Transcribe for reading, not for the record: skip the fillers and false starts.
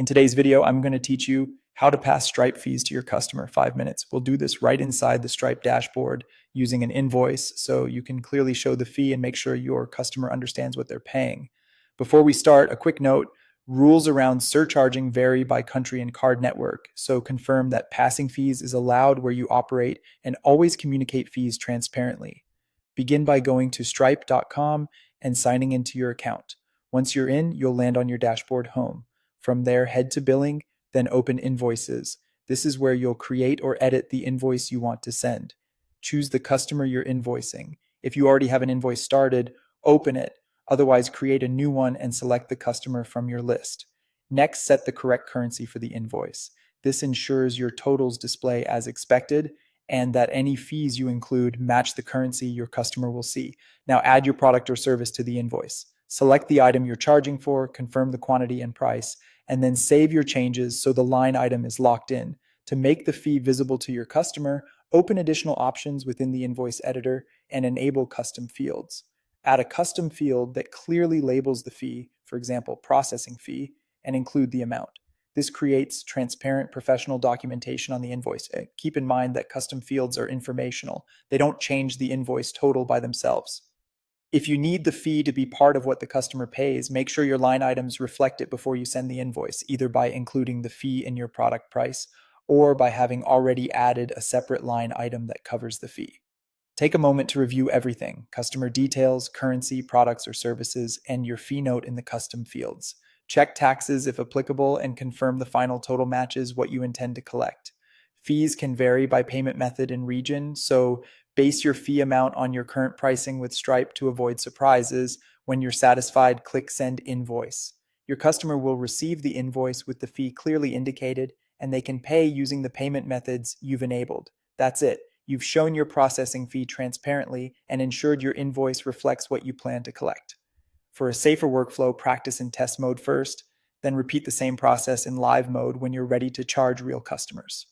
In today's video, I'm going to teach you how to pass Stripe fees to your customer. 5 minutes. We'll do this right inside the Stripe dashboard using an invoice so you can clearly show the fee and make sure your customer understands what they're paying. Before we start, a quick note. Rules around surcharging vary by country and card network, so confirm that passing fees is allowed where you operate and always communicate fees transparently. Begin by going to stripe.com and signing into your account. Once you're in, you'll land on your dashboard home. From there, head to billing, then open invoices. This is where you'll create or edit the invoice you want to send. Choose the customer you're invoicing. If you already have an invoice started, open it. Otherwise, create a new one and select the customer from your list. Next, set the correct currency for the invoice. This ensures your totals display as expected and that any fees you include match the currency your customer will see. Now add your product or service to the invoice. Select the item you're charging for, confirm the quantity and price, and then save your changes so the line item is locked in. To make the fee visible to your customer, open additional options within the invoice editor and enable custom fields. Add a custom field that clearly labels the fee, for example, processing fee, and include the amount. This creates transparent professional documentation on the invoice. Keep in mind that custom fields are informational. They don't change the invoice total by themselves. If you need the fee to be part of what the customer pays, make sure your line items reflect it before you send the invoice, either by including the fee in your product price or by having already added a separate line item that covers the fee. Take a moment to review everything: customer details, currency, products or services, and your fee note in the custom fields. Check taxes if applicable and confirm the final total matches what you intend to collect. Fees can vary by payment method and region, so base your fee amount on your current pricing with Stripe to avoid surprises. When you're satisfied, click Send Invoice. Your customer will receive the invoice with the fee clearly indicated, and they can pay using the payment methods you've enabled. That's it. You've shown your processing fee transparently and ensured your invoice reflects what you plan to collect. For a safer workflow, practice in test mode first, then repeat the same process in live mode when you're ready to charge real customers.